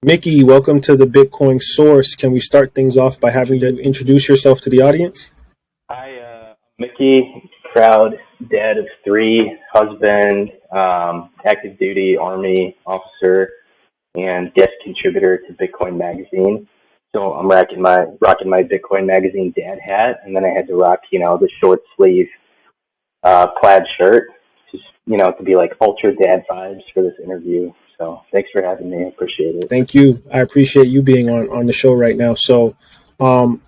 Mickey, welcome to the Bitcoin Source. Can we start things off by having you introduce yourself to the audience? Hi, Mickey, proud dad of three, husband, active duty Army officer, and guest contributor to Bitcoin Magazine. So I'm rocking my Bitcoin Magazine dad hat, and then I had to rock, the short sleeve plaid shirt, just, to be like ultra dad vibes for this interview. So thanks for having me. I appreciate it. Thank you. I appreciate you being on the show right now. So, I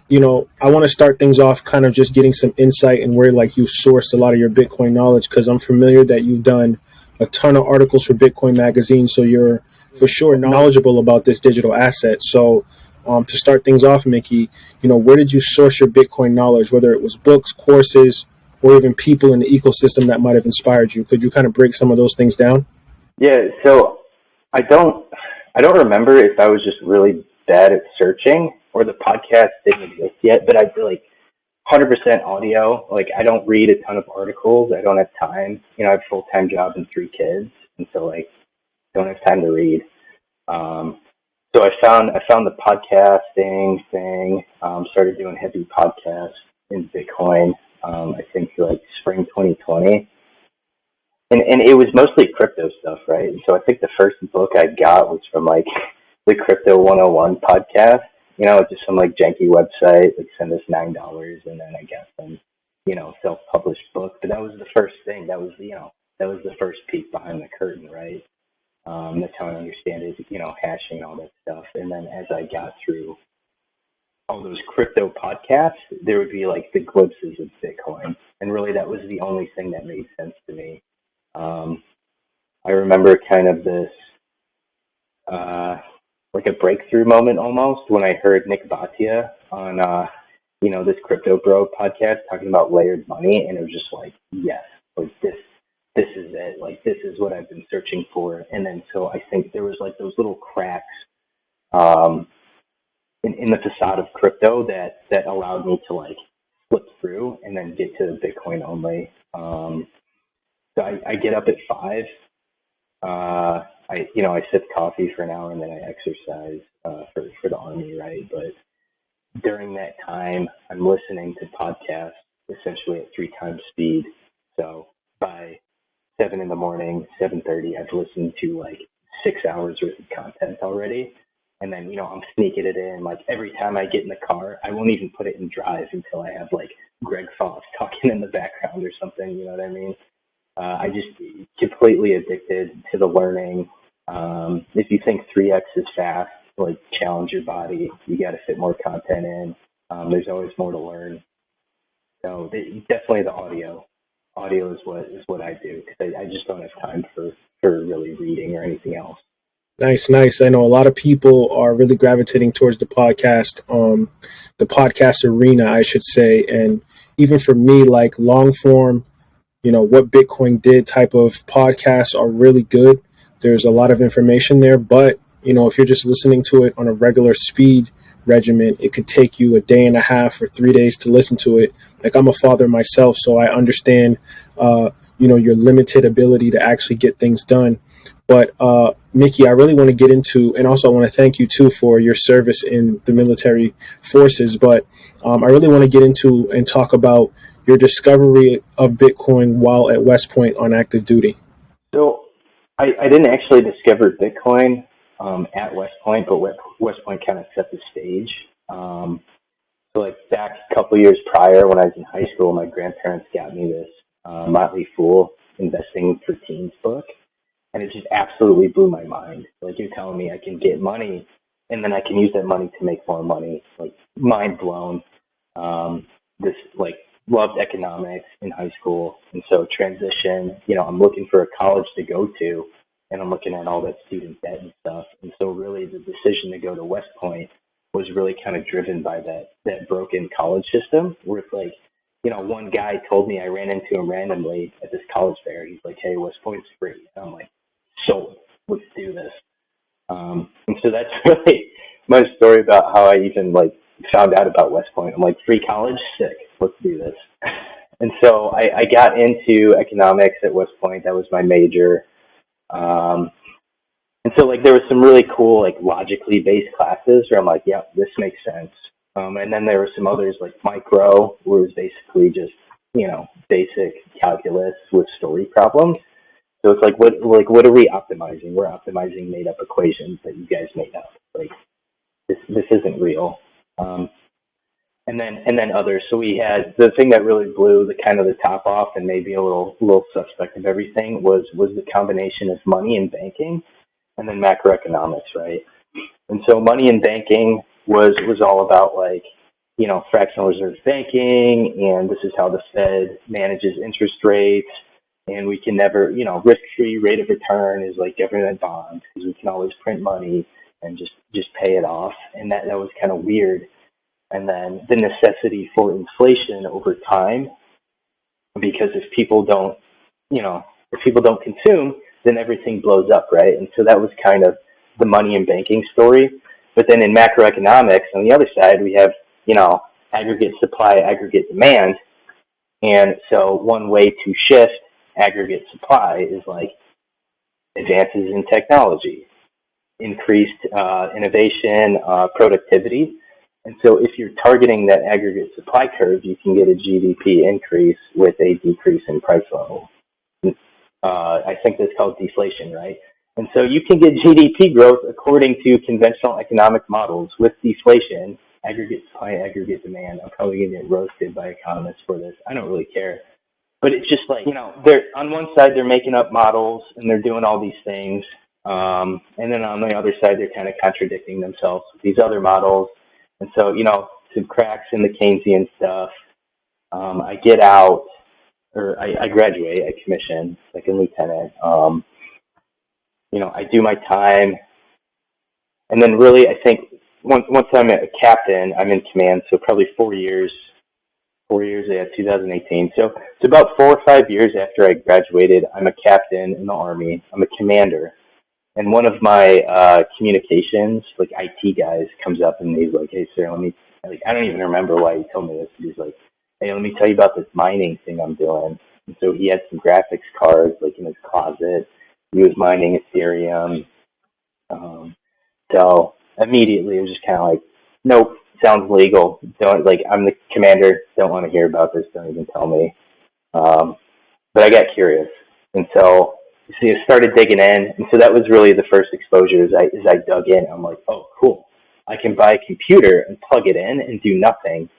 want to start things off kind of just getting some insight and where like you sourced a lot of your Bitcoin knowledge, because I'm familiar that you've done a ton of articles for Bitcoin Magazine. So you're for sure knowledgeable about this digital asset. So to start things off, Mickey, where did you source your Bitcoin knowledge, whether it was books, courses, or even people in the ecosystem that might have inspired you? Could you kind of break some of those things down? Yeah, so I don't remember if I was just really bad at searching or the podcast didn't exist yet, but I feel like 100% audio. Like I don't read a ton of articles. I don't have time. I have a full-time job and three kids, and so like don't have time to read. So I found the podcasting thing. Started doing heavy podcasts in Bitcoin. I think like spring 2020. And it was mostly crypto stuff, right? And so I think the first book I got was from like the Crypto 101 podcast, just some like janky website, like send us $9, and then I got some, self-published book. But that was the first thing. That was the first peek behind the curtain, right? That's how I understand it, hashing and all that stuff. And then as I got through all those crypto podcasts, there would be like the glimpses of Bitcoin. And really that was the only thing that made sense to me. I remember kind of this, like a breakthrough moment almost when I heard Nick Bhatia on, this Crypto Bro podcast talking about layered money. And it was just like, yes, like this is it. Like, this is what I've been searching for. And then, so I think there was like those little cracks, in the facade of crypto that allowed me to like flip through and then get to Bitcoin only. So I get up at 5. I sip coffee for an hour and then I exercise for the Army, right? But during that time, I'm listening to podcasts essentially at 3 times speed. So by 7 in the morning, 7:30, I've listened to like 6 hours worth of content already. And then, I'm sneaking it in. Like every time I get in the car, I won't even put it in drive until I have like Greg Foss talking in the background or something. You know what I mean? I just completely addicted to the learning. If you think 3x is fast, like challenge your body. You got to fit more content in. There's always more to learn. So definitely the audio. Audio is what I do because I just don't have time for really reading or anything else. Nice. I know a lot of people are really gravitating towards the podcast arena, I should say. And even for me, like long form, what Bitcoin did type of podcasts are really good. There's a lot of information there, but if you're just listening to it on a regular speed regimen, it could take you a day and a half or 3 days to listen to it. Like I'm a father myself, so I understand, your limited ability to actually get things done. But Mickey, I really want to get into, and also I want to thank you too for your service in the military forces. But I really want to get into and talk about your discovery of Bitcoin while at West Point on active duty. So I didn't actually discover Bitcoin at West Point, but West Point kind of set the stage. So like back a couple years prior when I was in high school, my grandparents got me this Motley Fool Investing for Teens book. And it just absolutely blew my mind. Like you're telling me I can get money and then I can use that money to make more money. Like mind blown. This like loved economics in high school. And so transition, I'm looking for a college to go to and I'm looking at all that student debt and stuff. And so really the decision to go to West Point was really kind of driven by that broken college system where it's like, one guy told me, I ran into him randomly at this college fair. He's like, hey, West Point's free. And I'm like, so let's do this. And so that's really my story about how I even like found out about West Point. I'm like, free college, sick, let's do this. And so I got into economics at West Point. That was my major. And And so like there was some really cool like logically based classes where I'm like, yeah, this makes sense. And then there were some others like micro, where it was basically just, basic calculus with story problems. So it's like what are we optimizing? We're optimizing made up equations that you guys made up. Like this isn't real. And then others. So we had the thing that really blew the kind of the top off and maybe a little suspect of everything was the combination of money and banking, and then macroeconomics, right? And so money and banking was all about like, fractional reserve banking, and this is how the Fed manages interest rates, and we can never, risk-free rate of return is like government bonds because we can always print money and just pay it off, and that was kind of weird. And then the necessity for inflation over time, because if people don't consume, then everything blows up, right? And so that was kind of the money and banking story. But then in macroeconomics, on the other side, we have, aggregate supply, aggregate demand. And so one way to shift aggregate supply is like advances in technology, increased innovation, productivity. And so if you're targeting that aggregate supply curve, you can get a GDP increase with a decrease in price level. I think that's called deflation, right? And so you can get GDP growth according to conventional economic models with deflation, aggregate supply, aggregate demand. I'm probably going to get roasted by economists for this. I don't really care. But it's just like, they're on one side, they're making up models and they're doing all these things. And then on the other side, they're kind of contradicting themselves with these other models. And so, some cracks in the Keynesian stuff. I get out, or I graduate, I commission, like a lieutenant. I do my time. And then really, I think once I'm a captain, I'm in command. So probably 4 years, 2018. So it's about 4 or 5 years after I graduated, I'm a captain in the Army. I'm a commander. And one of my communications, like IT guys, comes up and he's like, "Hey, sir, I don't even remember why he told me this. He's like, "Hey, let me tell you about this mining thing I'm doing." And so he had some graphics cards like in his closet. He was mining Ethereum. So immediately it was just kind of like, nope, sounds legal. Don't, like, I'm the commander. Don't want to hear about this. Don't even tell me. But I got curious. And so I started digging in. And so that was really the first exposure as I dug in. I'm like, oh, cool. I can buy a computer and plug it in and do nothing.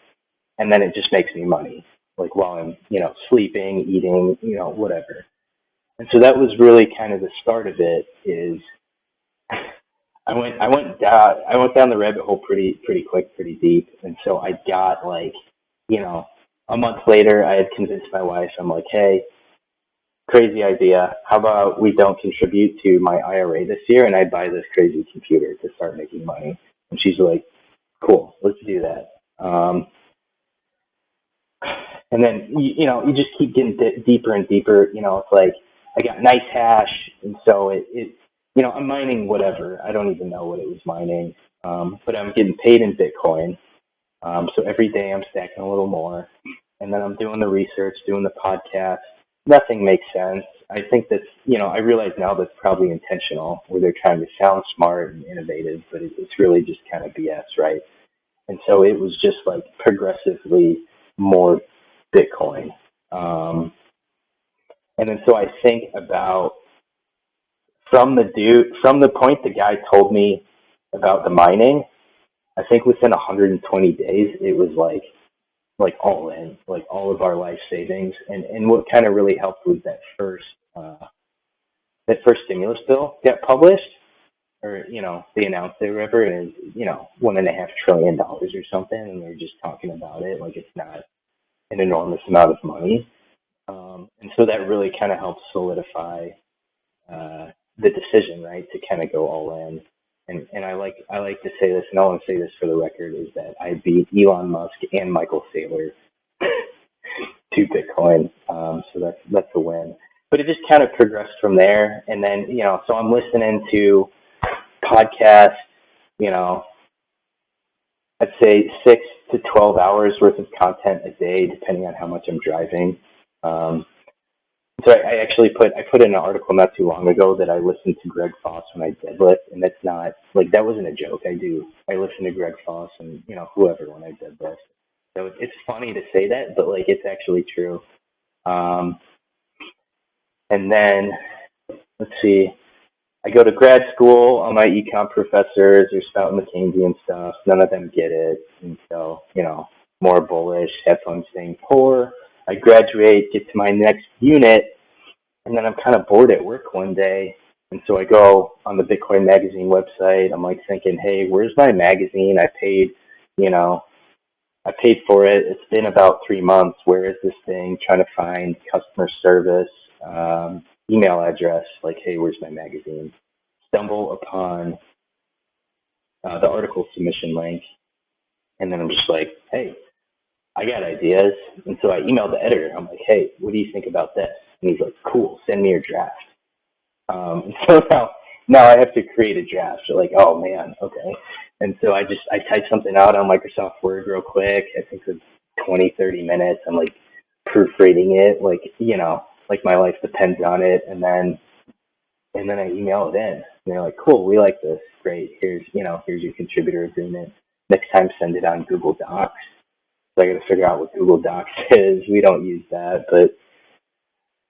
And then it just makes me money, like while I'm, sleeping, eating, whatever. And so that was really kind of the start of it. Is I went down the rabbit hole pretty quick, pretty deep. And so I got like, a month later, I had convinced my wife. I'm like, hey, crazy idea. How about we don't contribute to my IRA this year, and I buy this crazy computer to start making money? And she's like, cool, let's do that. And then, you just keep getting deeper and deeper. It's like I got nice hash, and so it I'm mining whatever. I don't even know what it was mining, but I'm getting paid in Bitcoin. So every day I'm stacking a little more, and then I'm doing the research, doing the podcast. Nothing makes sense. I think that's, I realize now that's probably intentional, where they're trying to sound smart and innovative, but it's really just kind of BS, right? And so it was just like progressively more Bitcoin. And then so I think about from the point the guy told me about the mining, I think within 120 days, it was like all in, like all of our life savings. And what kind of really helped was that first stimulus bill got published, or, they announced it or whatever, and it's, $1.5 trillion or something. And they're just talking about it like it's not an enormous amount of money. And so that really kind of helped solidify the decision, right, to kind of go all in. And I like to say this, and I want to say this for the record, is that I beat Elon Musk and Michael Saylor to Bitcoin. So that's a win. But it just kind of progressed from there. And then, so I'm listening to podcasts, I'd say 6 to 12 hours worth of content a day, depending on how much I'm driving. So I actually put in an article not too long ago that I listened to Greg Foss when I deadlift, and that's not like that wasn't a joke. I listen to Greg Foss and whoever when I deadlift. So it's funny to say that, but like it's actually true. Um, and then let's see, I go to grad school. All my econ professors are spouting McKinsey and stuff. None of them get it, and so more bullish. Have fun staying poor. I graduate, get to my next unit. And then I'm kind of bored at work one day. And so I go on the Bitcoin magazine website. I'm like thinking, hey, where's my magazine? I paid for it. It's been about 3 months. Where is this thing? Trying to find customer service, email address. Like, hey, where's my magazine? Stumble upon the article submission link. And then I'm just like, hey, I got ideas. And so I emailed the editor. I'm like, hey, what do you think about this? And he's like, cool, send me your draft. So now I have to create a draft. So like, oh man, okay. And so I typed something out on Microsoft Word real quick. I think it was 20, 30 minutes. I'm like proofreading it, like my life depends on it. And then I email it in. And they're like, cool, we like this. Great. Here's your contributor agreement. Next time, send it on Google Docs. So I got to figure out what Google Docs is. We don't use that, but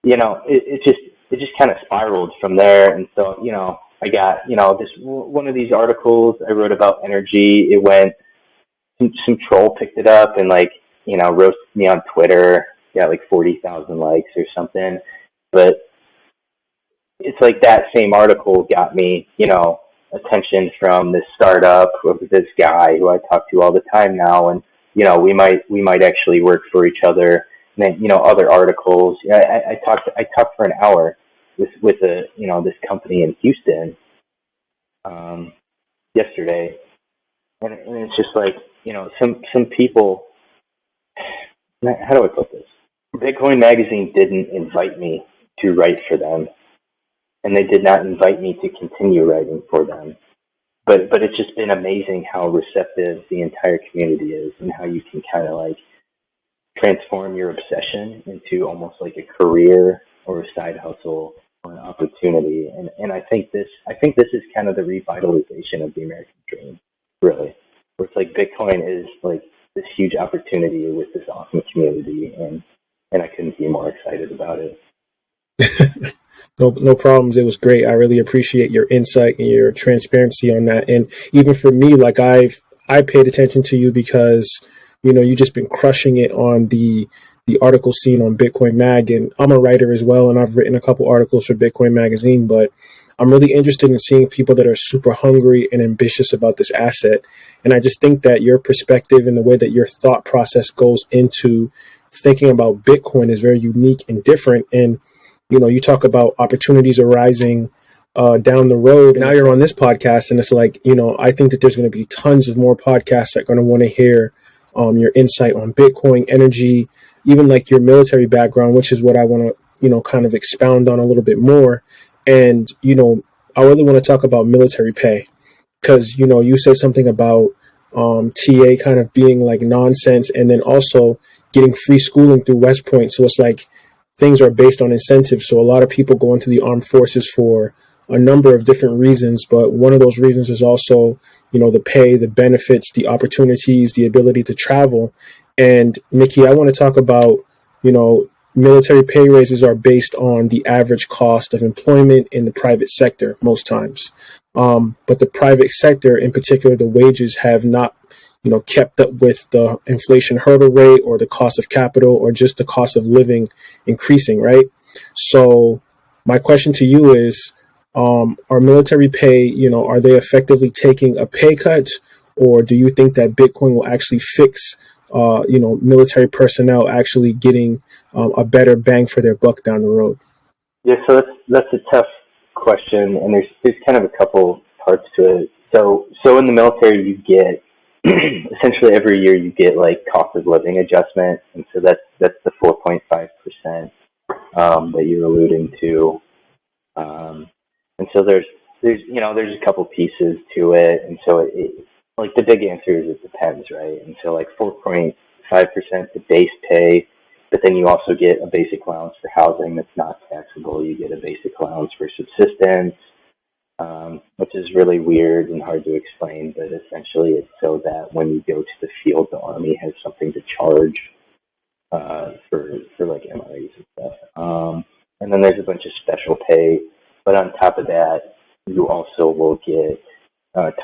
it just kind of spiraled from there. And so, I got, this one of these articles I wrote about energy. It went, some troll picked it up and roasted me on Twitter. Got like 40,000 likes or something. But it's like that same article got me, attention from this startup of this guy who I talk to all the time now. And, we might actually work for each other. And then, other articles. I talked for an hour with this company in Houston yesterday, and it's just like some people. How do I put this? Bitcoin Magazine didn't invite me to write for them, and they did not invite me to continue writing for them. But it's just been amazing how receptive the entire community is, and how you can kind of transform your obsession into almost like a career or a side hustle or an opportunity. And I think this is kind of the revitalization of the American dream, really. Where it's like Bitcoin is like this huge opportunity with this awesome community, and I couldn't be more excited about it. No problems. It was great. I really appreciate your insight and your transparency on that. And even for me, I paid attention to you because you've just been crushing it on the article scene on Bitcoin Mag. And I'm a writer as well, and I've written a couple articles for Bitcoin Magazine. But I'm really interested in seeing people that are super hungry and ambitious about this asset. And I just think that your perspective and the way that your thought process goes into thinking about Bitcoin is very unique and different. And you talk about opportunities arising down the road. Now you're on this podcast, and it's like, I think that there's going to be tons of more podcasts that are going to want to hear your insight on Bitcoin, energy, even like your military background, which is what I want to, kind of expound on a little bit more. And, I really want to talk about military pay because, you said something about TA kind of being like nonsense, and then also getting free schooling through West Point. So it's like, things are based on incentives. So a lot of people go into the armed forces for a number of different reasons, but one of those reasons is also, the pay, the benefits, the opportunities, the ability to travel. And Mickey, I want to talk about, military pay raises are based on the average cost of employment in the private sector most times. But the private sector, in particular, the wages have not kept up with the inflation hurdle rate or the cost of capital or just the cost of living increasing, right? So my question to you is, are military pay, are they effectively taking a pay cut, or do you think that Bitcoin will actually fix, military personnel actually getting a better bang for their buck down the road? Yeah, so that's a tough question, and there's kind of a couple parts to it. So in the military, you get essentially every year you get like cost of living adjustment, and so that's the 4.5% that you're alluding to, and so there's a couple pieces to it, and so it the big answer is it depends, right? And so 4.5% the base pay But then you also get a basic allowance for housing that's not taxable. You get a basic allowance for subsistence, which is really weird and hard to explain, but essentially it's so that when you go to the field, the Army has something to charge for like MREs and stuff. And then there's a bunch of special pay, but on top of that, you also will get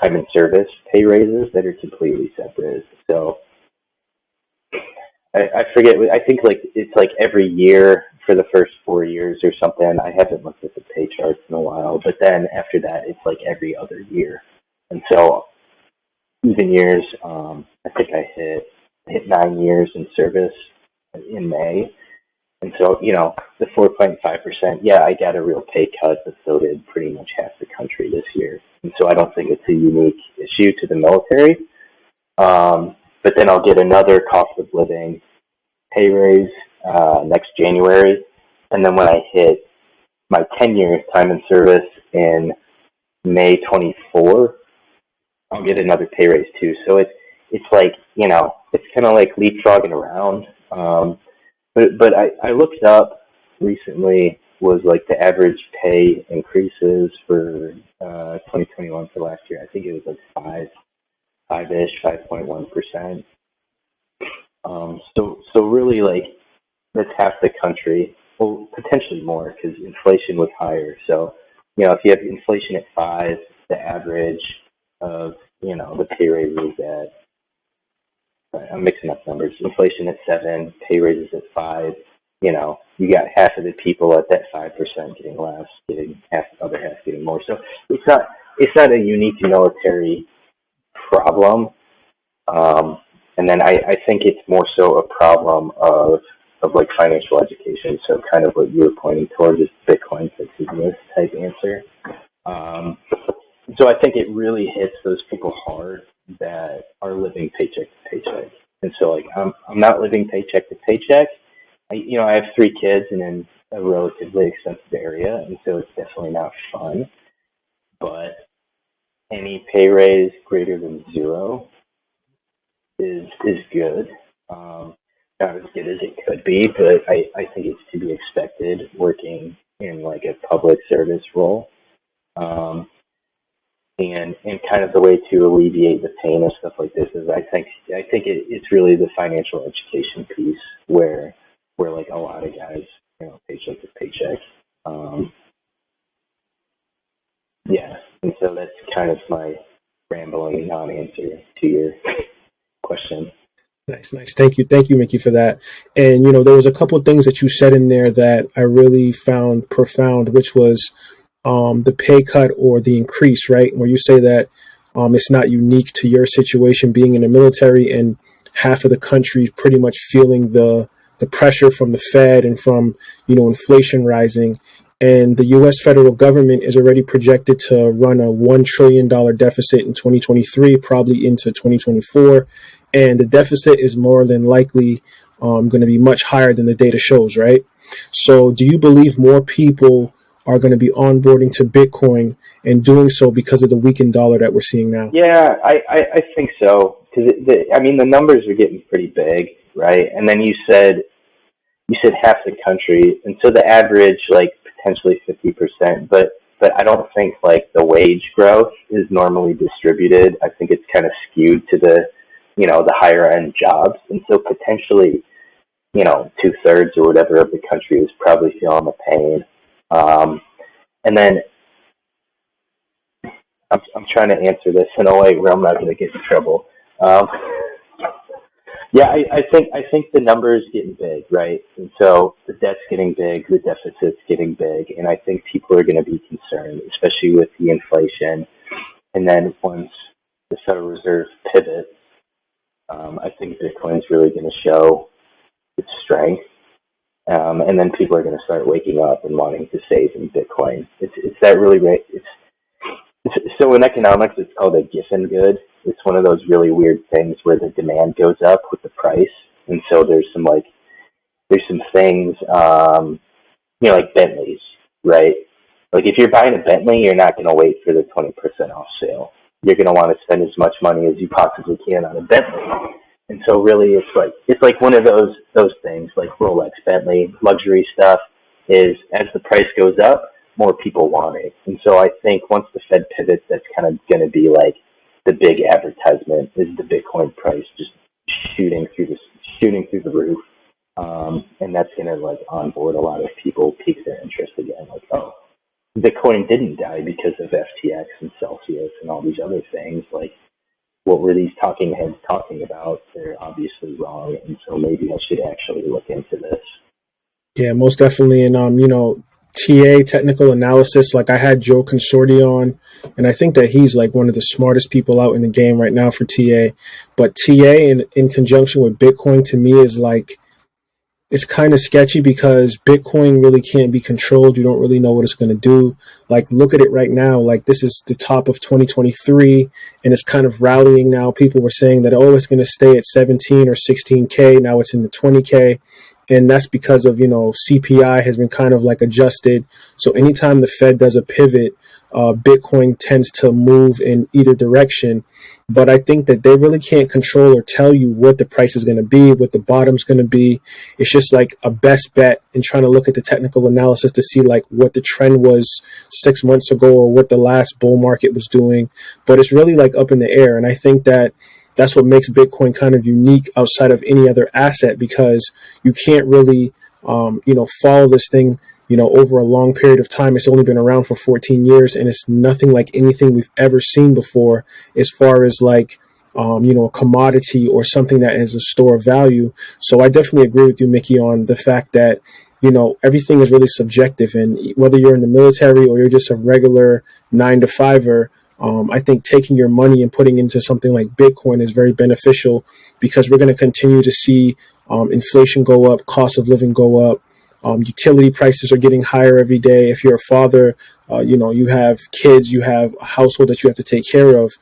time and service pay raises that are completely separate. So I forget. I think like it's like every year for the first 4 years or something. I haven't looked at the pay charts in a while, but then after that, it's like every other year. And so even years, I think I hit 9 years in service in May. And so, the 4.5%, yeah, I got a real pay cut, but so did pretty much half the country this year. And so I don't think it's a unique issue to the military. But then I'll get another cost of living pay raise next January. And then when I hit my 10-year time in service in May 24, I'll get another pay raise too. So it's like, it's kind of like leapfrogging around. But I looked up recently was like the average pay increases for 2021 for last year. I think it was like 5.1%. So really like that's half the country, well, potentially more because inflation was higher. So, if you have inflation at 5, the average of, the pay raises at, I'm mixing up numbers, inflation at 7, pay raises at 5, you got half of the people at that 5% getting less, getting half, the other half getting more. So it's not a unique military problem. And then I think it's more so a problem of like financial education. So kind of what you were pointing towards is Bitcoin fixes this type answer. So I think it really hits those people hard that are living paycheck to paycheck. And so like I'm not living paycheck to paycheck. I have 3 kids and in a relatively expensive area, and so it's definitely not fun. But any pay raise greater than 0 is good. Not as good as it could be, but I think it's to be expected working in like a public service role. And kind of the way to alleviate the pain of stuff like this is I think it's really the financial education piece where like a lot of guys, paycheck to paycheck. Yeah, and so that's kind of my rambling non-answer to your question. Nice. Thank you, Mickey, for that. And there was a couple of things that you said in there that I really found profound, which was the pay cut or the increase, right? Where you say that it's not unique to your situation being in the military, and half of the country pretty much feeling the pressure from the Fed and from inflation rising. And the U.S. federal government is already projected to run a $1 trillion deficit in 2023, probably into 2024. And the deficit is more than likely going to be much higher than the data shows, right? So do you believe more people are going to be onboarding to Bitcoin and doing so because of the weakened dollar that we're seeing now? Yeah, I think so. Because the numbers are getting pretty big, right? And then you said half the country, and so the average like potentially 50%, but I don't think like the wage growth is normally distributed. I think it's kind of skewed to the the higher end jobs, and so potentially 2/3 or whatever of the country is probably feeling the pain. And then I'm trying to answer this in a way where I'm not going to get in trouble. Yeah, I think the numbers getting big, right? And so the debt's getting big, the deficit's getting big, and I think people are going to be concerned, especially with the inflation. And then once the Federal Reserve pivots, I think Bitcoin's really going to show its strength. And then people are going to start waking up and wanting to save in Bitcoin. It's that really great. So in economics, it's called a Giffen good. It's one of those really weird things where the demand goes up with the price. And so there's some things, like Bentleys, right? Like if you're buying a Bentley, you're not going to wait for the 20% off sale. You're going to want to spend as much money as you possibly can on a Bentley. And so really it's like one of those things like Rolex, Bentley, luxury stuff is as the price goes up, more people want it. And so I think once the Fed pivots, that's kind of going to be like the big advertisement is the Bitcoin price just shooting through the roof. And that's going to like onboard a lot of people, pique their interest again. Like, oh, Bitcoin didn't die because of FTX and Celsius and all these other things. Like, what were these talking heads talking about? They're obviously wrong. And so maybe I should actually look into this. Yeah, most definitely. And, TA, technical analysis, like I had Joe Consorti on, and I think that he's like one of the smartest people out in the game right now for TA. But TA in conjunction with Bitcoin to me is like, it's kind of sketchy because Bitcoin really can't be controlled. You don't really know what it's going to do. Like, look at it right now. Like, this is the top of 2023 and it's kind of rallying now. People were saying that, oh, it's going to stay at 17 or 16K. Now it's in the 20K. And that's because of, CPI has been kind of like adjusted. So anytime the Fed does a pivot, Bitcoin tends to move in either direction. But I think that they really can't control or tell you what the price is going to be, what the bottom's going to be. It's just like a best bet in trying to look at the technical analysis to see like what the trend was 6 months ago or what the last bull market was doing. But it's really like up in the air. And I think that that's what makes Bitcoin kind of unique outside of any other asset, because you can't really, follow this thing, over a long period of time. It's only been around for 14 years and it's nothing like anything we've ever seen before as far as like, a commodity or something that is a store of value. So I definitely agree with you, Mickey, on the fact that, everything is really subjective. And whether you're in the military or you're just a regular 9-to-5er, I think taking your money and putting into something like Bitcoin is very beneficial because we're going to continue to see inflation go up, cost of living go up. Utility prices are getting higher every day. If you're a father, you have kids, you have a household that you have to take care of.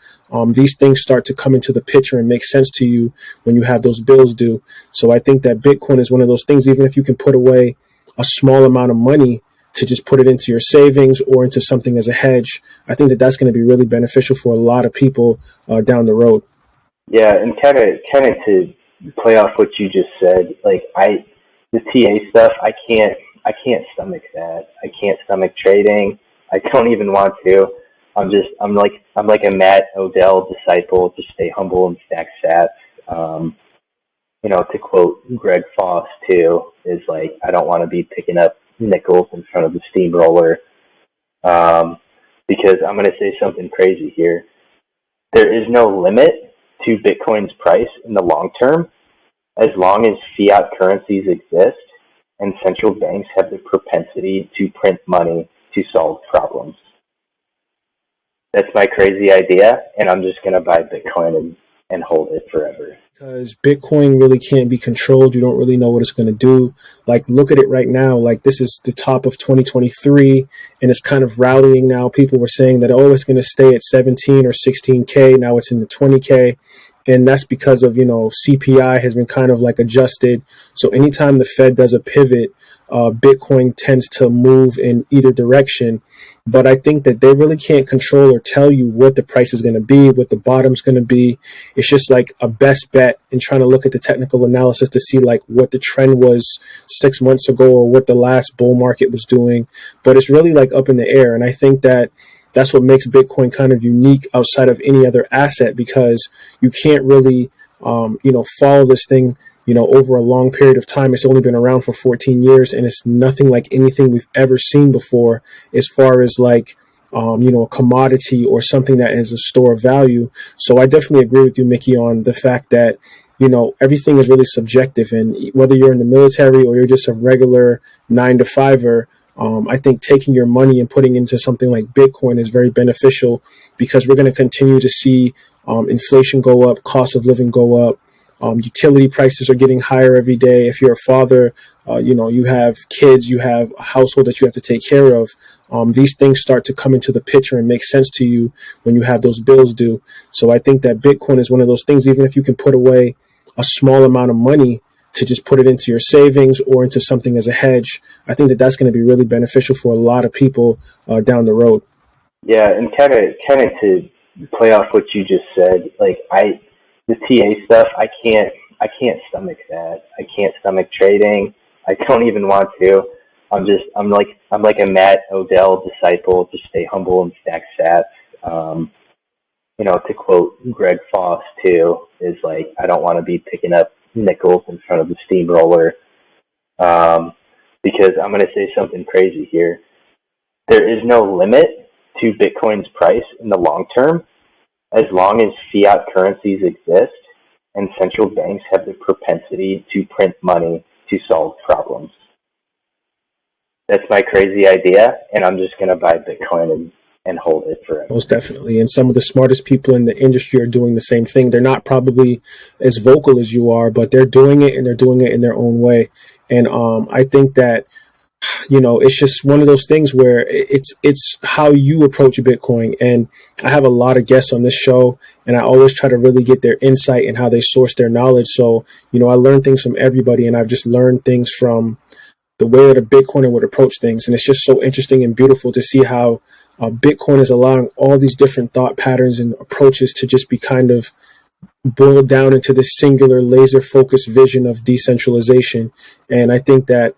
These things start to come into the picture and make sense to you when you have those bills due. So I think that Bitcoin is one of those things, even if you can put away a small amount of money to just put it into your savings or into something as a hedge, I think that that's going to be really beneficial for a lot of people down the road. Yeah, and kind of to play off what you just said, like the TA stuff, I can't stomach that. I can't stomach trading. I don't even want to. I'm like a Matt Odell disciple. Just stay humble and stack sats. To quote Greg Foss too, is like I don't want to be picking up nickels in front of the steamroller, because I'm going to say something crazy here. There is no limit to Bitcoin's price in the long term, as long as fiat currencies exist and central banks have the propensity to print money to solve problems. That's my crazy idea, and I'm just going to buy Bitcoin and hold it forever. Because Bitcoin really can't be controlled. You don't really know what it's going to do. Like, look at it right now. Like, this is the top of 2023 and it's kind of rallying now. People were saying that, oh, it's going to stay at 17 or 16K. Now it's in the 20K. And that's because of, CPI has been kind of like adjusted. So anytime the Fed does a pivot, Bitcoin tends to move in either direction. But I think that they really can't control or tell you what the price is going to be, what the bottom's going to be. It's just like a best bet in trying to look at the technical analysis to see like what the trend was 6 months ago or what the last bull market was doing. But it's really like up in the air. And I think that that's what makes Bitcoin kind of unique outside of any other asset, because you can't really, follow this thing, over a long period of time. It's only been around for 14 years and it's nothing like anything we've ever seen before as far as like, a commodity or something that is a store of value. So I definitely agree with you, Mickey, on the fact that, everything is really subjective. And whether you're in the military or you're just a regular 9-to-5er, I think taking your money and putting into something like Bitcoin is very beneficial because we're going to continue to see inflation go up, cost of living go up. Utility prices are getting higher every day. If you're a father, you have kids, you have a household that you have to take care of. These things start to come into the picture and make sense to you when you have those bills due. So I think that Bitcoin is one of those things, even if you can put away a small amount of money to just put it into your savings or into something as a hedge, I think that that's going to be really beneficial for a lot of people down the road. Yeah, and kind of to play off what you just said, like the TA stuff, I can't stomach that. I can't stomach trading. I don't even want to. I'm like a Matt Odell disciple. Just stay humble and stack sats. To quote Greg Foss too, is like, I don't want to be picking up nickels in front of the steamroller, because I'm going to say something crazy here. There is no limit to Bitcoin's price in the long term, as long as fiat currencies exist and central banks have the propensity to print money to solve problems. That's my crazy idea, and I'm just going to buy Bitcoin and hold it forever. Most definitely. And some of the smartest people in the industry are doing the same thing. They're not probably as vocal as you are, but they're doing it, and they're doing it in their own way. And I think that, it's just one of those things where it's how you approach Bitcoin. And I have a lot of guests on this show, and I always try to really get their insight and how they source their knowledge. So, I learn things from everybody, and I've just learned things from the way that a Bitcoiner would approach things. And it's just so interesting and beautiful to see how Bitcoin is allowing all these different thought patterns and approaches to just be kind of boiled down into this singular laser focused vision of decentralization. And I think that,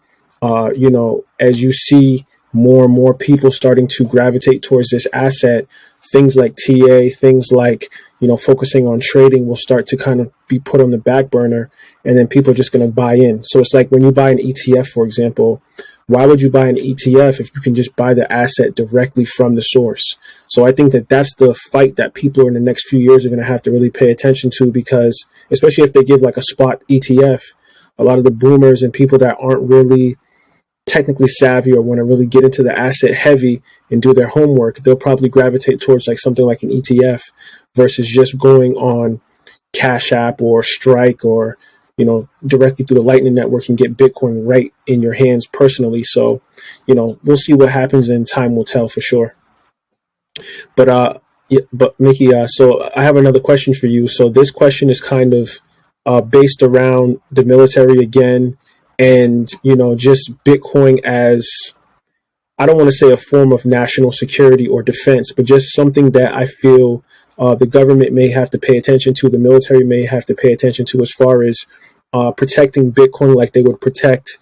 as you see more and more people starting to gravitate towards this asset, things like TA, things like, focusing on trading will start to kind of be put on the back burner, and then people are just going to buy in. So it's like when you buy an ETF, for example, why would you buy an ETF if you can just buy the asset directly from the source? So I think that that's the fight that people in the next few years are going to have to really pay attention to, because especially if they give like a spot ETF, a lot of the boomers and people that aren't really technically savvy or want to really get into the asset heavy and do their homework, they'll probably gravitate towards like something like an ETF versus just going on Cash App or Strike or, directly through the Lightning Network and get Bitcoin right in your hands personally. So, we'll see what happens, and time will tell for sure. But Mickey, so I have another question for you. So this question is kind of based around the military again, and just Bitcoin as, I don't want to say a form of national security or defense, but just something that I feel the government may have to pay attention to, the military may have to pay attention to, as far as protecting Bitcoin like they would protect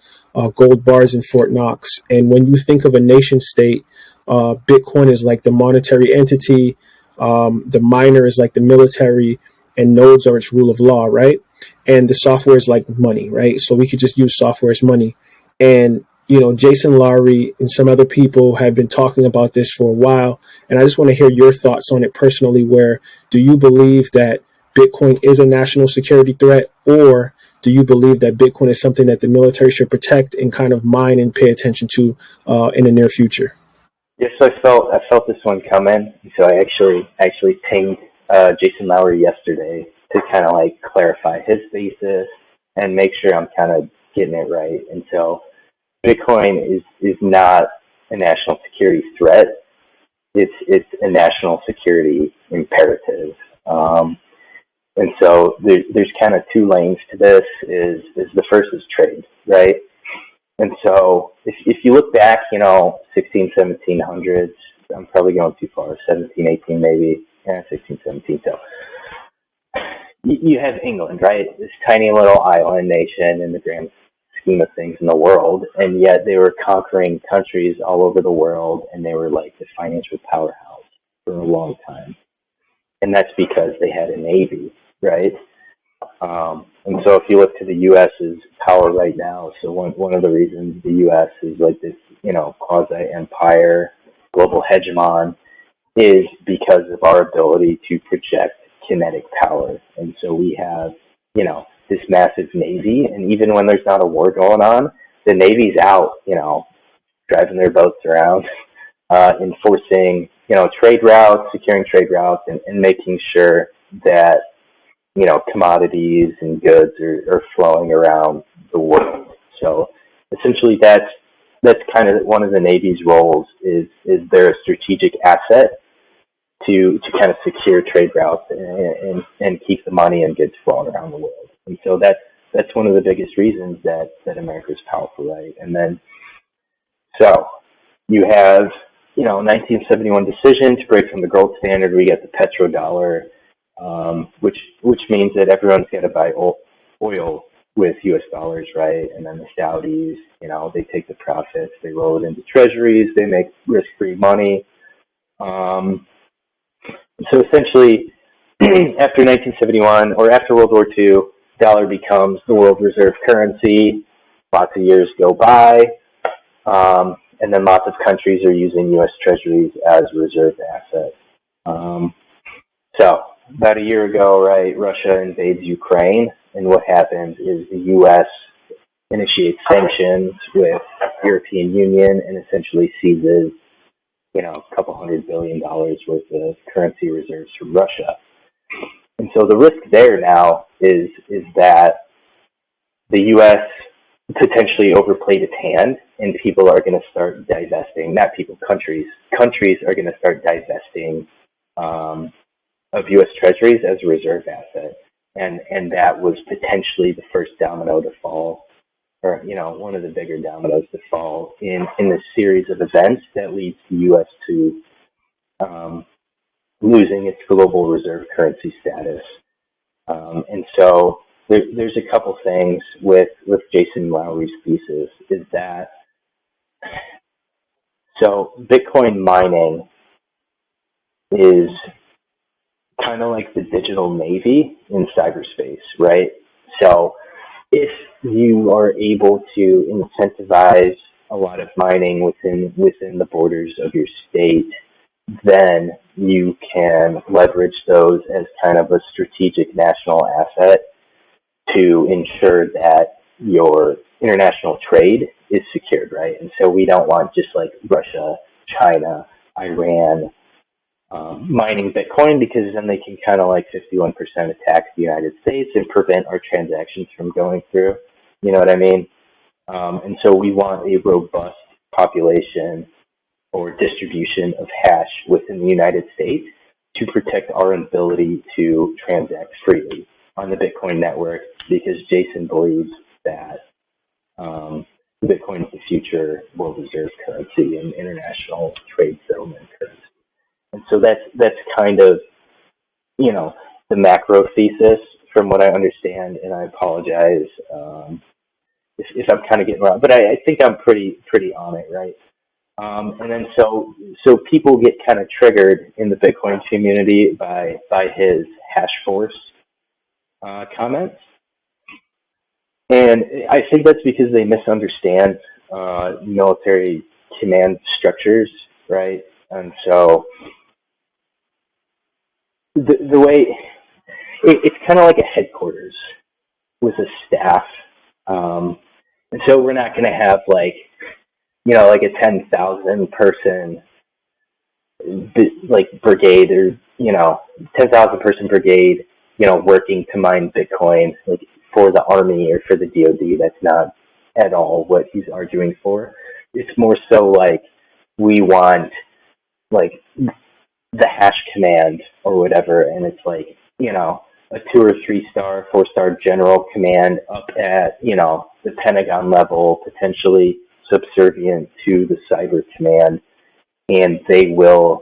gold bars in Fort Knox. And when you think of a nation state, Bitcoin is like the monetary entity, the miner is like the military, and nodes are its rule of law, right? And the software is like money, right? So we could just use software as money. And Jason Lowry and some other people have been talking about this for a while, and I just want to hear your thoughts on it personally. Where do you believe that Bitcoin is a national security threat, or do you believe that Bitcoin is something that the military should protect and kind of mine and pay attention to in the near future? Yes, so I felt this one coming. So I actually pinged Jason Lowry yesterday to kind of like clarify his thesis and make sure I'm kind of getting it right. And so Bitcoin is not a national security threat. It's a national security imperative. And so there's kind of two lanes to this. Is the first is trade, right? And so if you look back, 16, 1700s, I'm probably going too far, 17, 18 maybe, 16, 17. So you have England, right? This tiny little island nation in the grand scheme of things in the world, and yet they were conquering countries all over the world, and they were like the financial powerhouse for a long time. And that's because they had a navy, right? And so if you look to the U.S.'s power right now, so one of the reasons the U.S. is like this, quasi-empire, global hegemon, is because of our ability to project kinetic power. And so we have, this massive navy, and even when there's not a war going on, the navy's out, driving their boats around, enforcing, trade routes, securing trade routes, and making sure that, commodities and goods are flowing around the world. So essentially that's kind of one of the Navy's roles, is they're a strategic asset to kind of secure trade routes and keep the money and goods flowing around the world. And so that's one of the biggest reasons that America is powerful, right? And then, so you have, 1971 decision to break from the gold standard. We get the petrodollar. which means that everyone's got to buy oil with U.S. dollars, right? And then the Saudis, they take the profits, they roll it into treasuries, they make risk-free money. So essentially, after 1971 or after World War II, dollar becomes the world reserve currency. Lots of years go by, and then lots of countries are using U.S. treasuries as reserve assets. So about a year ago, right, Russia invades Ukraine, and what happens is the U.S. initiates sanctions with the European Union and essentially seizes, a couple $100 billion worth of currency reserves from Russia. And so the risk there now is that the U.S. potentially overplayed its hand, and people are going to start divesting. Not people, countries. Countries are going to start divesting of U.S. treasuries as a reserve asset, and that was potentially the first domino to fall, or one of the bigger dominoes to fall in the series of events that leads the U.S. to losing its global reserve currency status. And so there's a couple things with Jason Lowery's thesis is that so Bitcoin mining is kind of like the digital navy in cyberspace, right? So if you are able to incentivize a lot of mining within the borders of your state, then you can leverage those as kind of a strategic national asset to ensure that your international trade is secured, right? And so we don't want just like Russia, China, Iran mining Bitcoin, because then they can kind of like 51% attack the United States and prevent our transactions from going through. You know what I mean? And so we want a robust population or distribution of hash within the United States to protect our ability to transact freely on the Bitcoin network, because Jason believes that Bitcoin is the future world reserve currency and international trade settlement currency. And so that's kind of, the macro thesis from what I understand, and I apologize if I'm kind of getting wrong, but I think I'm pretty on it, right? And then so people get kind of triggered in the Bitcoin community by his hash force comments, and I think that's because they misunderstand military command structures, right? And so the way it's kind of like a headquarters with a staff, and so we're not going to have like a 10,000 person like brigade, or 10,000 person brigade working to mine Bitcoin like for the army or for the DoD. That's not at all what he's arguing for. It's more so like we want like the hash command or whatever, and it's like a 2 or 3 star, 4-star general command up at the Pentagon level, potentially subservient to the cyber command, and they will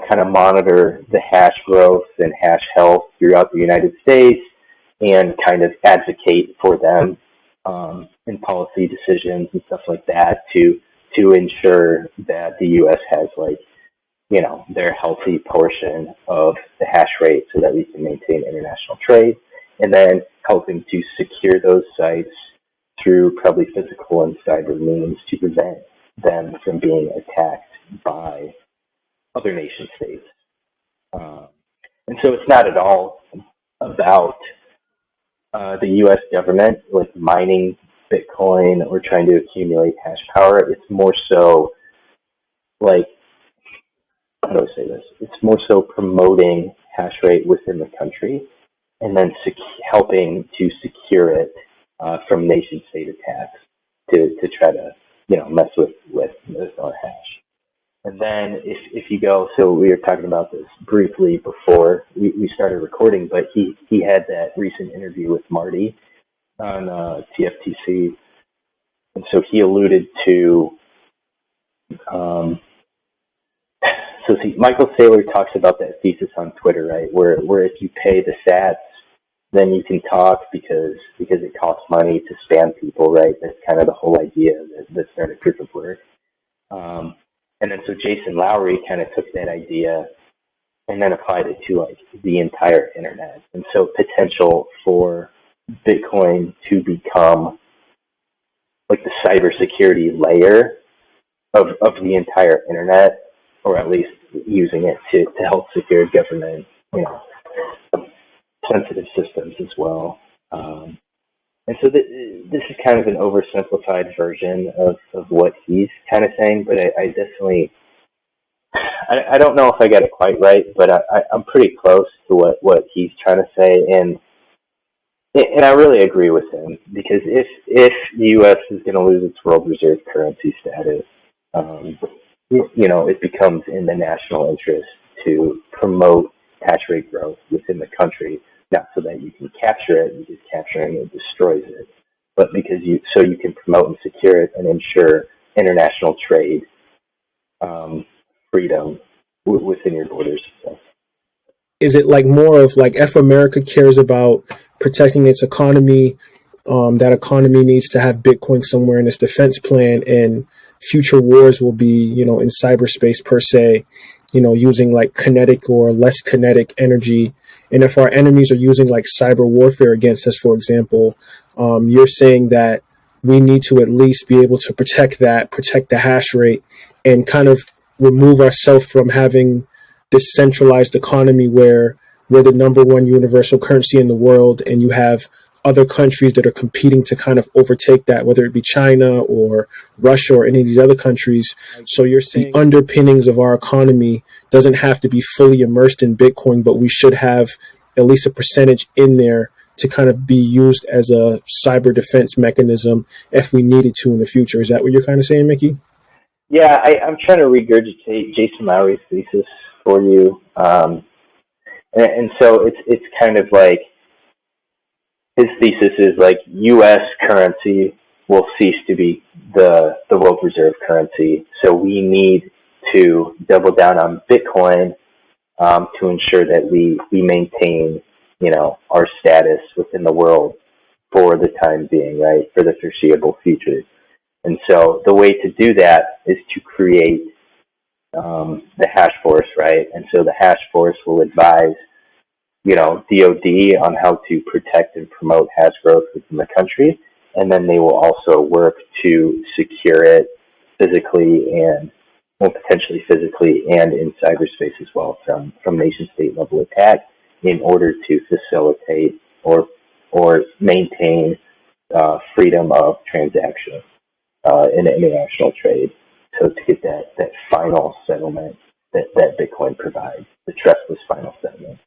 kind of monitor the hash growth and hash health throughout the United States and kind of advocate for them in policy decisions and stuff like that to ensure that the U.S. has their healthy portion of the hash rate so that we can maintain international trade, and then helping to secure those sites through probably physical and cyber means to prevent them from being attacked by other nation states. And so it's not at all about the U.S. government like mining Bitcoin or trying to accumulate hash power. It's more so like, how do I say this? It's more so promoting hash rate within the country and then helping to secure it from nation state attacks to try to mess with our hash. And then if you go, so we were talking about this briefly before we started recording, but he had that recent interview with Marty on TFTC, and so he alluded to So see, Michael Saylor talks about that thesis on Twitter, right? Where if you pay the sats, then you can talk because it costs money to spam people, right? That's kind of the whole idea that started proof of work. And then so Jason Lowery kind of took that idea and then applied it to like the entire internet. And so potential for Bitcoin to become like the cybersecurity layer of the entire internet, or at least using it to help secure government, sensitive systems as well. And so this is kind of an oversimplified version of what he's kind of saying, but I definitely, I don't know if I got it quite right, but I'm pretty close to what he's trying to say, and I really agree with him, because if the U.S. is going to lose its world reserve currency status, it becomes in the national interest to promote hash rate growth within the country, not so that you can capture it, because capturing it destroys it, but because you can promote and secure it and ensure international trade, freedom within your borders. So. Is it like more of like if America cares about protecting its economy, that economy needs to have Bitcoin somewhere in its defense plan, and future wars will be, in cyberspace per se, using like kinetic or less kinetic energy. And if our enemies are using like cyber warfare against us, for example, you're saying that we need to at least be able to protect the hash rate, and kind of remove ourselves from having this centralized economy where we're the number one universal currency in the world, and you have other countries that are competing to kind of overtake that, whether it be China or Russia or any of these other countries. So you're saying the underpinnings of our economy doesn't have to be fully immersed in Bitcoin, but we should have at least a percentage in there to kind of be used as a cyber defense mechanism if we needed to in the future. Is that what you're kind of saying, Mickey? Yeah, I'm trying to regurgitate Jason Lowery's thesis for you. And so it's kind of like, his thesis is like U.S. currency will cease to be the world reserve currency. So we need to double down on Bitcoin to ensure that we maintain, our status within the world for the time being, right, for the foreseeable future. And so the way to do that is to create the hash force, right? And so the hash force will advise DOD on how to protect and promote hash growth within the country, and then they will also work to secure it physically and, potentially physically and in cyberspace as well from nation-state level attack, in order to facilitate or maintain freedom of transaction in international trade. So to get that final settlement that Bitcoin provides, the trustless final settlement.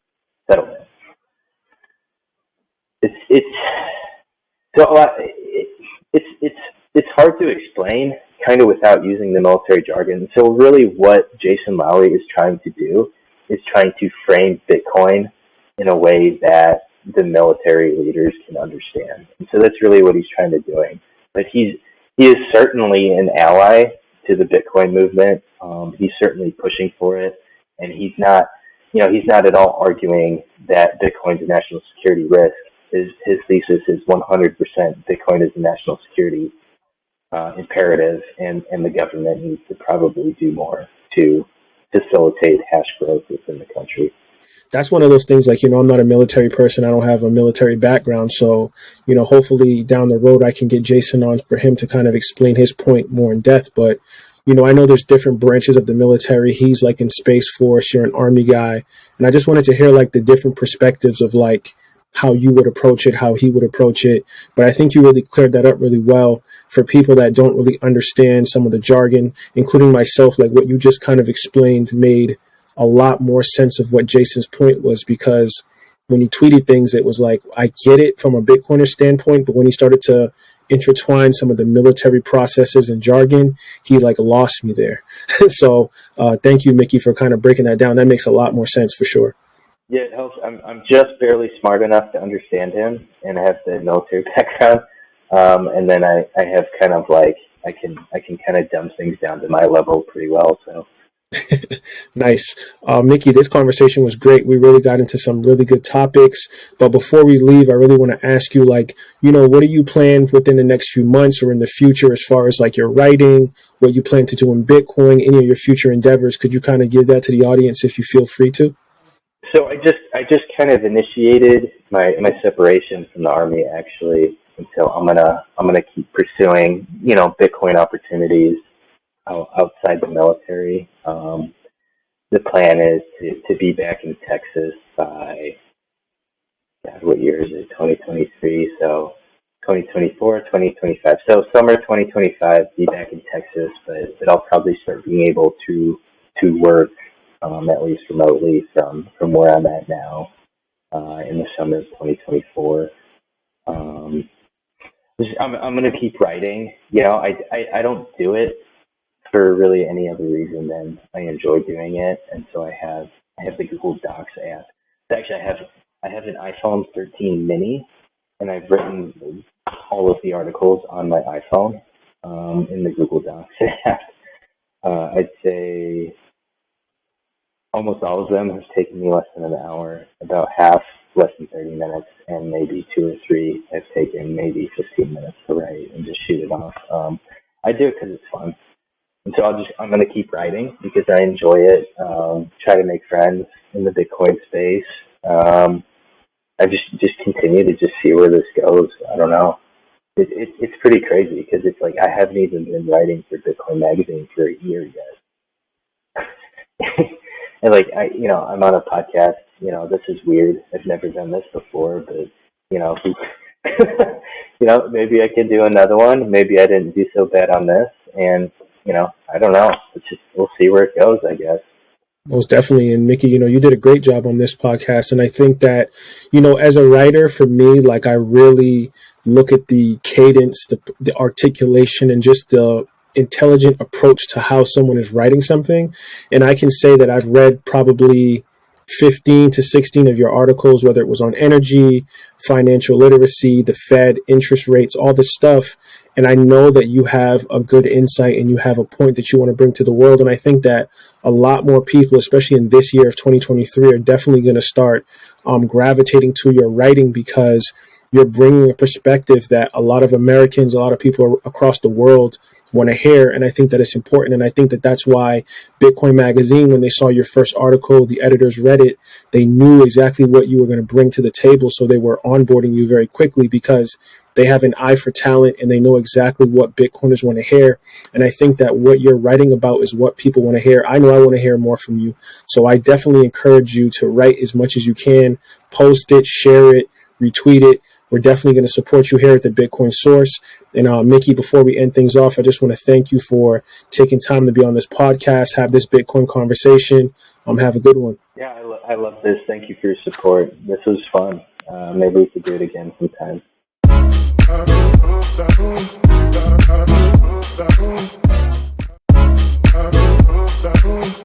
It's hard to explain kind of without using the military jargon. So really what Jason Lowery is trying to do is trying to frame Bitcoin in a way that the military leaders can understand. And so that's really what he's trying to do. But he is certainly an ally to the Bitcoin movement. He's certainly pushing for it, and he's not at all arguing that Bitcoin's a national security risk. His thesis is 100% Bitcoin is a national security imperative, and the government needs to probably do more to facilitate hash growth within the country. That's one of those things, like, I'm not a military person. I don't have a military background. So, hopefully down the road, I can get Jason on for him to kind of explain his point more in depth. But, I know there's different branches of the military. He's like in Space Force, you're an Army guy. And I just wanted to hear like the different perspectives of like how you would approach it, how he would approach it. But I think you really cleared that up really well for people that don't really understand some of the jargon, including myself. Like what you just kind of explained made a lot more sense of what Jason's point was, because when he tweeted things, it was like, I get it from a Bitcoiner standpoint, but when he started to intertwine some of the military processes and jargon, he like lost me there. So thank you, Mickey, for kind of breaking that down. That makes a lot more sense for sure. Yeah, it helps. I'm just barely smart enough to understand him, and I have the military background. And then I have kind of like, I can kind of dumb things down to my level pretty well. So Nice. Mickey, this conversation was great. We really got into some really good topics. But before we leave, I really want to ask you, like, what do you plan within the next few months or in the future as far as like your writing, what you plan to do in Bitcoin, any of your future endeavors? Could you kind of give that to the audience if you feel free to? So I just kind of initiated my separation from the Army actually, and so I'm gonna keep pursuing Bitcoin opportunities outside the military. The plan is to be back in Texas by, God, what year is it? 2023. So 2024, 2025. So summer 2025, be back in Texas, but I'll probably start being able to work at least remotely from where I'm at now in the summer of 2024. I'm going to keep writing. I don't do it for really any other reason than I enjoy doing it, and so I have the Google Docs app. Actually, I have an iPhone 13 mini, and I've written all of the articles on my iPhone in the Google Docs app. I'd say almost all of them have taken me less than an hour, about half less than 30 minutes, and maybe 2 or 3 have taken maybe 15 minutes to write and just shoot it off. I do it because it's fun. And so I'm going to keep writing because I enjoy it. Try to make friends in the Bitcoin space. I just continue to just see where this goes. I don't know. It's pretty crazy because it's like I haven't even been writing for Bitcoin Magazine for a year yet. And like I'm on a podcast. This is weird. I've never done this before, but maybe I can do another one. Maybe I didn't do so bad on this, and I don't know. We'll see where it goes, I guess. Most definitely. And Mickey, you did a great job on this podcast. And I think that, as a writer, for me, like I really look at the cadence, the articulation, and just the intelligent approach to how someone is writing something. And I can say that I've read probably 15 to 16 of your articles, whether it was on energy, financial literacy, the Fed, interest rates, all this stuff. And I know that you have a good insight and you have a point that you want to bring to the world. And I think that a lot more people, especially in this year of 2023, are definitely going to start gravitating to your writing because you're bringing a perspective that a lot of Americans, a lot of people across the world want to hear. And I think that it's important. And I think that that's why Bitcoin Magazine, when they saw your first article, the editors read it, they knew exactly what you were going to bring to the table. So they were onboarding you very quickly because they have an eye for talent and they know exactly what Bitcoiners want to hear. And I think that what you're writing about is what people want to hear. I know I want to hear more from you. So I definitely encourage you to write as much as you can, post it, share it, retweet it. We're definitely going to support you here at the Bitcoin Source. And Mickey, before we end things off, I just want to thank you for taking time to be on this podcast, have this Bitcoin conversation. Have a good one. Yeah, I love this. Thank you for your support. This was fun. Maybe we could do it again sometime.